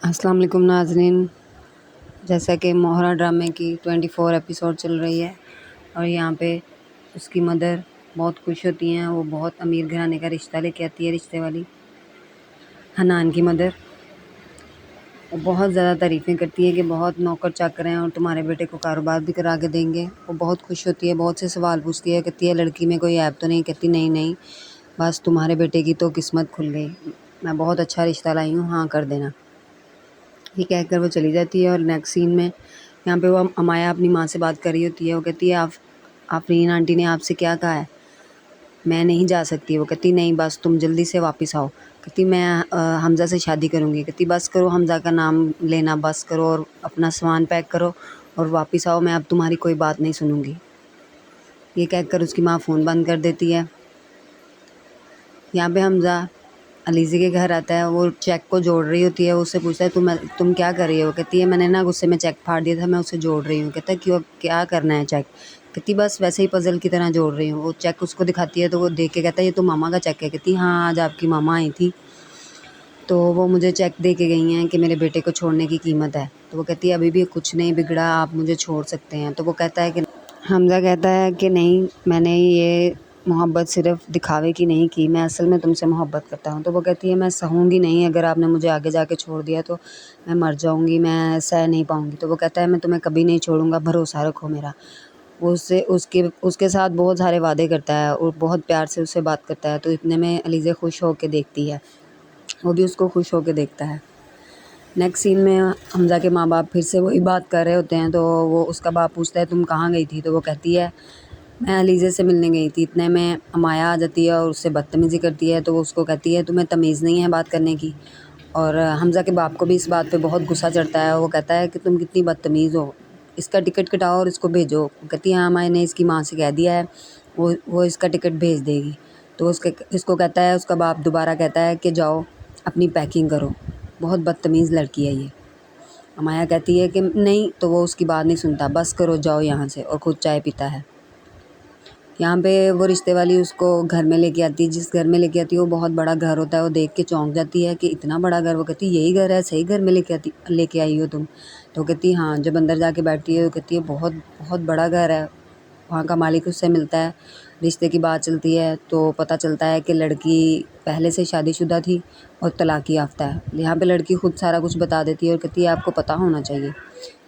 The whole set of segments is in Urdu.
السلام علیکم ناظرین، جیسا کہ مہرا ڈرامے کی 24 ایپیسوڈ چل رہی ہے اور یہاں پہ اس کی مدر بہت خوش ہوتی ہیں۔ وہ بہت امیر گھرانے کا رشتہ لے کے آتی ہے، رشتے والی حنان کی مدر۔ وہ بہت زیادہ تعریفیں کرتی ہے کہ بہت نوکر چاکر ہیں اور تمہارے بیٹے کو کاروبار بھی کرا کے دیں گے۔ وہ بہت خوش ہوتی ہے، بہت سے سوال پوچھتی ہے، کہتی ہے لڑکی میں کوئی عیب تو نہیں؟ کہتی نہیں، بس تمہارے بیٹے کی تو قسمت کھل گئی، میں بہت اچھا رشتہ لائی ہوں، ہاں کر دینا۔ یہ کہہ کر وہ چلی جاتی ہے اور نیکسٹ سین میں یہاں پہ وہ امایا اپنی ماں سے بات کر رہی ہوتی ہے۔ وہ کہتی ہے آفرین آنٹی نے آپ سے کیا کہا ہے؟ میں نہیں جا سکتی۔ وہ کہتی نہیں، بس تم جلدی سے واپس آؤ۔ کہتی میں حمزہ سے شادی کروں گی۔ کہتی بس کرو، حمزہ کا نام لینا بس کرو اور اپنا سامان پیک کرو اور واپس آؤ، میں اب تمہاری کوئی بات نہیں سنوں گی۔ یہ کہہ کر اس کی ماں فون بند کر دیتی ہے۔ یہاں پہ حمزہ علیزی کے گھر آتا ہے، وہ چیک کو جوڑ رہی ہوتی ہے۔ اس سے پوچھتا ہے تم کیا کر رہی ہو؟ کہتی ہے میں نے غصے میں چیک پھاڑ دیا تھا، میں اسے جوڑ رہی ہوں۔ کہتا ہے کیا کرنا ہے چیک؟ کہتی بس ویسے ہی پزل کی طرح جوڑ رہی ہوں۔ وہ چیک اس کو دکھاتی ہے تو وہ دیکھ کے کہتا ہے یہ تو ماما کا چیک ہے۔ کہتی ہاں، آج آپ کی ماما آئی تھی تو وہ مجھے چیک دے کے گئی ہیں کہ میرے بیٹے کو چھوڑنے کی قیمت ہے۔ تو وہ کہتی ہے ابھی بھی کچھ نہیں بگڑا، آپ مجھے چھوڑ سکتے ہیں۔ تو وہ کہتا ہے کہ حمزہ کہتا ہے کہ نہیں، میں نے یہ محبت صرف دکھاوے کی نہیں کی، میں اصل میں تم سے محبت کرتا ہوں۔ تو وہ کہتی ہے میں سہوں گی نہیں، اگر آپ نے مجھے آگے جا کے چھوڑ دیا تو میں مر جاؤں گی، میں سہ نہیں پاؤں گی۔ تو وہ کہتا ہے میں تمہیں کبھی نہیں چھوڑوں گا، بھروسہ رکھو میرا۔ وہ اس کے ساتھ بہت سارے وعدے کرتا ہے اور بہت پیار سے اس سے بات کرتا ہے۔ تو اتنے میں علیزہ خوش ہو کے دیکھتی ہے، وہ بھی اس کو خوش ہو کے دیکھتا ہے۔ نیکسٹ سین میں حمزہ کے ماں باپ پھر سے وہی بات کر رہے ہوتے ہیں تو وہ اس کا باپ پوچھتا ہے تم کہاں گئی تھی؟ تو وہ کہتی ہے میں علیزہ سے ملنے گئی تھی۔ اتنے میں امایا آ جاتی ہے اور اس سے بدتمیزی کرتی ہے۔ تو وہ اس کو کہتی ہے تمہیں تمیز نہیں ہے بات کرنے کی؟ اور حمزہ کے باپ کو بھی اس بات پہ بہت غصہ چڑھتا ہے۔ وہ کہتا ہے کہ تم کتنی بدتمیز ہو، اس کا ٹکٹ کٹاؤ اور اس کو بھیجو۔ کہتی ہے ہاں میں نے اس کی ماں سے کہہ دیا ہے، وہ اس کا ٹکٹ بھیج دے گی۔ تو اس کو کہتا ہے، اس کا باپ دوبارہ کہتا ہے کہ جاؤ اپنی پیکنگ کرو، بہت بدتمیز لڑکی ہے یہ۔ امایا کہتی ہے کہ نہیں، تو وہ اس کی بات نہیں سنتا، بس کرو جاؤ یہاں سے، اور خود چائے پیتا ہے۔ یہاں پہ وہ رشتے والی اس کو گھر میں لے کے آتی ہے، جس گھر میں لے کے آتی ہے وہ بہت بڑا گھر ہوتا ہے۔ وہ دیکھ کے چونک جاتی ہے کہ اتنا بڑا گھر۔ وہ کہتی ہے یہی گھر ہے، صحیح گھر میں لے کے آئی ہو تم؟ تو کہتی ہاں۔ جب اندر جا کے بیٹھتی ہے وہ کہتی ہے بہت بہت بڑا گھر ہے۔ وہاں کا مالک اس سے ملتا ہے، رشتے کی بات چلتی ہے تو پتہ چلتا ہے کہ لڑکی پہلے سے شادی شدہ تھی اور طلاق یافتہ ہے۔ یہاں پہ لڑکی خود سارا کچھ بتا دیتی ہے اور کہتی ہے آپ کو پتہ ہونا چاہیے،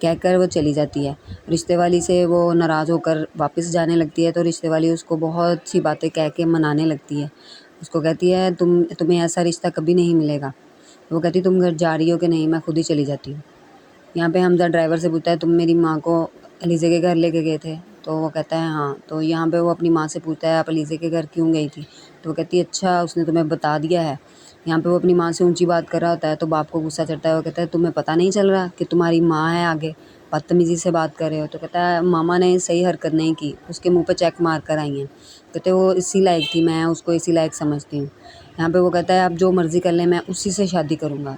کہہ کر وہ چلی جاتی ہے۔ رشتے والی سے وہ ناراض ہو کر واپس جانے لگتی ہے تو رشتے والی اس کو بہت سی باتیں کہہ کے منانے لگتی ہے۔ اس کو کہتی ہے تمہیں ایسا رشتہ کبھی نہیں ملے گا۔ وہ کہتی تم گھر جا رہی ہو کہ نہیں؟ میں خود ہی چلی جاتی ہوں۔ یہاں پہ حمزہ ڈرائیور سے پوچھتا ہے تم میری ماں کو علیزہ کے گھر لے کے گئے تھے؟ تو وہ کہتا ہے ہاں۔ تو یہاں پہ وہ اپنی ماں سے پوچھتا ہے آپ علیزہ کے گھر کیوں گئی تھی؟ تو وہ کہتی ہے اچھا، اس نے تمہیں بتا دیا ہے۔ یہاں پہ وہ اپنی ماں سے اونچی بات کر رہا ہوتا ہے تو باپ کو غصہ چڑھتا ہے۔ وہ کہتا ہے تمہیں پتہ نہیں چل رہا کہ تمہاری ماں ہے آگے، بدتمیزی سے بات کر رہے ہو؟ تو کہتا ہے ماما نے صحیح حرکت نہیں کی، اس کے منہ پہ چیک مار کر آئی ہیں۔ کہتے وہ اسی لائق تھی، میں اس کو اسی لائق سمجھتی ہوں۔ یہاں پہ وہ کہتا ہے آپ جو مرضی کر لیں، میں اسی سے شادی کروں گا۔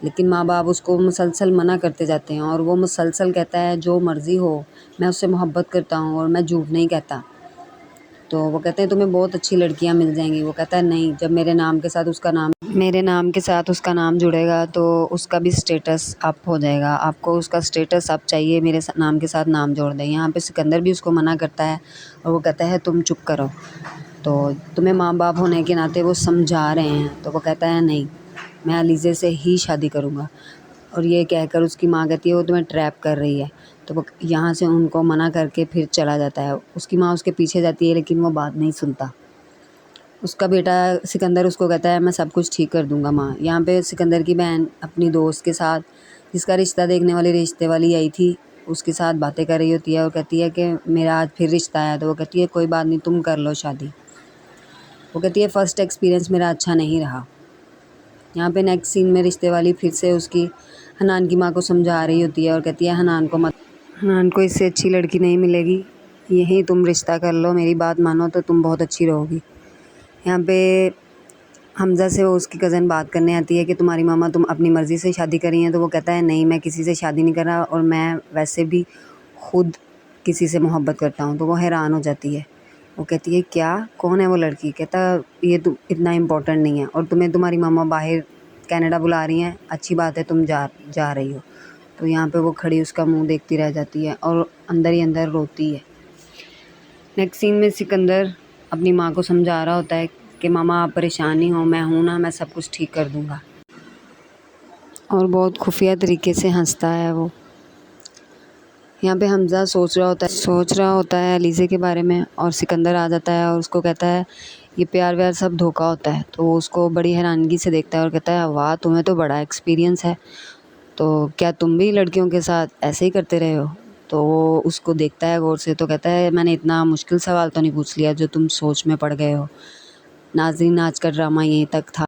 لیکن ماں باپ اس کو مسلسل منع کرتے جاتے ہیں اور وہ مسلسل کہتا ہے جو مرضی ہو، میں اس سے محبت کرتا ہوں اور میں جھوٹ نہیں کہتا۔ تو وہ کہتے ہیں تمہیں بہت اچھی لڑکیاں مل جائیں گی۔ وہ کہتا ہے نہیں، جب میرے نام کے ساتھ اس کا نام جڑے گا تو اس کا بھی سٹیٹس اپ ہو جائے گا، آپ کو اس کا سٹیٹس اپ چاہیے، میرے نام کے ساتھ نام جوڑ دیں۔ یہاں پہ سکندر بھی اس کو منع کرتا ہے اور وہ کہتا ہے تم چپ کرو، تو تمہیں ماں باپ ہونے کے ناطے وہ سمجھا رہے ہیں۔ تو وہ کہتا ہے نہیں، میں علیزہ سے ہی شادی کروں گا۔ اور یہ کہہ کر اس کی ماں کہتی ہے وہ تمہیں ٹریپ کر رہی ہے۔ تو وہ یہاں سے ان کو منع کر کے پھر چلا جاتا ہے۔ اس کی ماں اس کے پیچھے جاتی ہے لیکن وہ بات نہیں سنتا۔ اس کا بیٹا سکندر اس کو کہتا ہے میں سب کچھ ٹھیک کر دوں گا ماں۔ یہاں پہ سکندر کی بہن اپنی دوست کے ساتھ، جس کا رشتہ دیکھنے والی رشتے والی آئی تھی، اس کے ساتھ باتیں کر رہی ہوتی ہے اور کہتی ہے کہ میرا آج پھر رشتہ آیا۔ تو وہ کہتی ہے کوئی بات نہیں، تم کر لو شادی۔ وہ کہتی ہے فرسٹ ایکسپیرینس میرا اچھا نہیں رہا۔ یہاں پہ نیکسٹ سین میں رشتے والی پھر سے اس کی حنان کی ماں کو سمجھا رہی ہوتی ہے اور کہتی ہے حنان کو اس سے اچھی لڑکی نہیں ملے گی، یہیں تم رشتہ کر لو، میری بات مانو تو تم بہت اچھی رہو گی۔ یہاں پہ حمزہ سے وہ اس کی کزن بات کرنے آتی ہے کہ تمہاری ماما تم اپنی مرضی سے شادی کر رہی ہیں؟ تو وہ کہتا ہے نہیں، میں کسی سے شادی نہیں کر رہا اور میں ویسے بھی خود کسی سے محبت کرتا ہوں۔ تو وہ حیران ہو جاتی ہے، وہ کہتی ہے کیا، کون ہے وہ لڑکی؟ کہتا یہ اتنا امپورٹنٹ نہیں ہے، اور تمہیں تمہاری ماما باہر کینیڈا بلا رہی ہیں، اچھی بات ہے تم جا رہی ہو۔ تو یہاں پہ وہ کھڑی اس کا منہ دیکھتی رہ جاتی ہے اور اندر ہی اندر روتی ہے۔ نیکسٹ سین میں سکندر اپنی ماں کو سمجھا رہا ہوتا ہے کہ ماما آپ پریشان نہیں ہو، میں ہوں نا، میں سب کچھ ٹھیک کر دوں گا، اور بہت خفیہ طریقے سے ہنستا ہے وہ۔ یہاں پہ حمزہ سوچ رہا ہوتا ہے علیزے کے بارے میں، اور سکندر آ جاتا ہے اور اس کو کہتا ہے یہ پیار ویار سب دھوکہ ہوتا ہے۔ تو وہ اس کو بڑی حیرانگی سے دیکھتا ہے اور کہتا ہے واہ تمہیں تو بڑا ایکسپیرینس ہے، تو کیا تم بھی لڑکیوں کے ساتھ ایسے ہی کرتے رہے ہو؟ تو وہ اس کو دیکھتا ہے غور سے، تو کہتا ہے میں نے اتنا مشکل سوال تو نہیں پوچھ لیا جو تم سوچ میں پڑ گئے ہو۔ ناظرین، آج کا ڈرامہ یہیں تک تھا۔